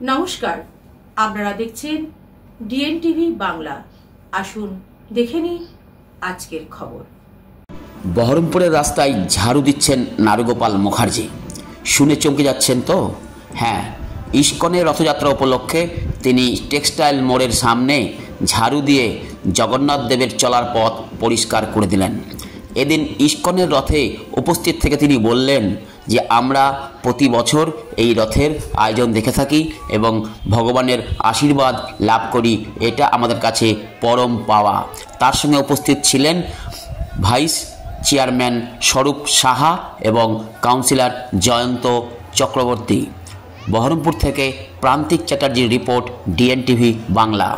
নমস্কার, আপনারা দেখছেন ডিএনটিভি বাংলা। আসুন দেখে নিন আজকের খবর। বহরমপুরের রাস্তায় ঝাড়ু দিচ্ছেন নারুগোপাল মুখার্জি। শুনে চমকে যাচ্ছেন তো? হ্যাঁ, ইস্কনের রথযাত্রা উপলক্ষে তিনি টেক্সটাইল মোড়ের সামনে ঝাড়ু দিয়ে জগন্নাথ দেবের চলার পথ পরিষ্কার করে দিলেন। এদিন ইস্কনের রথে উপস্থিত থেকে তিনি বললেন যে আমরা প্রতি বছর এই রথের আয়োজন দেখে থাকি এবং ভগবানের আশীর্বাদ লাভ করি, এটা আমাদের কাছে পরম পাওয়া। তার সঙ্গে উপস্থিত ছিলেন ভাইস চেয়ারম্যান স্বরূপ সাহা এবং কাউন্সিলর জয়ন্ত চক্রবর্তী। বহরমপুর থেকে প্রান্তিক চ্যাটার্জির রিপোর্ট, ডিএনটিভি বাংলা।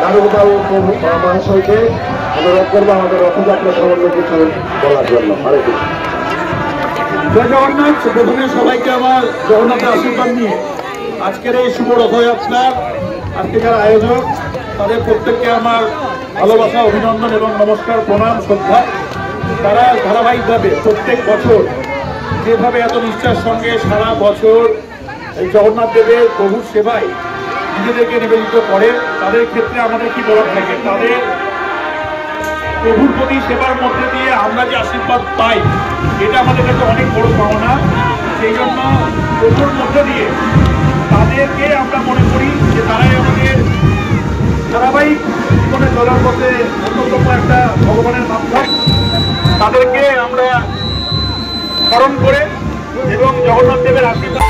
নারুগোপাল মহাশয়কে অনুরোধ করবো আমাদের রথযাত্রা সম্বন্ধে কিছু বলার জন্য। জয় জগন্নাথ। প্রথমে সবাইকে আমার জগন্নাথের আশীর্বাদ নিয়ে আজকের এই শুভ রথযাত্রা, আজকে যারা আয়োজক তাদের প্রত্যেককে আমার ভালোবাসা, অভিনন্দন এবং নমস্কার, প্রণাম, শ্রদ্ধা। তারা ধারাবাহিকভাবে প্রত্যেক বছর যেভাবে এত নিষ্ঠার সঙ্গে সারা বছর এই জগন্নাথ দেবের প্রভুর সেবায় নিজেদেরকে নিবেদিত করে, তাদের ক্ষেত্রে আমাদের কি বলার থাকে, তাদের প্রভুর প্রতি সেবার মধ্যে দিয়ে আমরা যে আশীর্বাদ পাই, এটা আমাদের কাছে অনেক বড় পাওনা। সেই জন্য প্রভুর মধ্যে দিয়ে তাদেরকে আমরা মনে করি যে তারাই আমাদের ধারাবাহিক জীবনে চলার পথে অন্যতম একটা ভগবানের মাধ্যম। তাদেরকে আমরা স্মরণ করে এবং জগন্নাথ দেবের আশীর্বাদ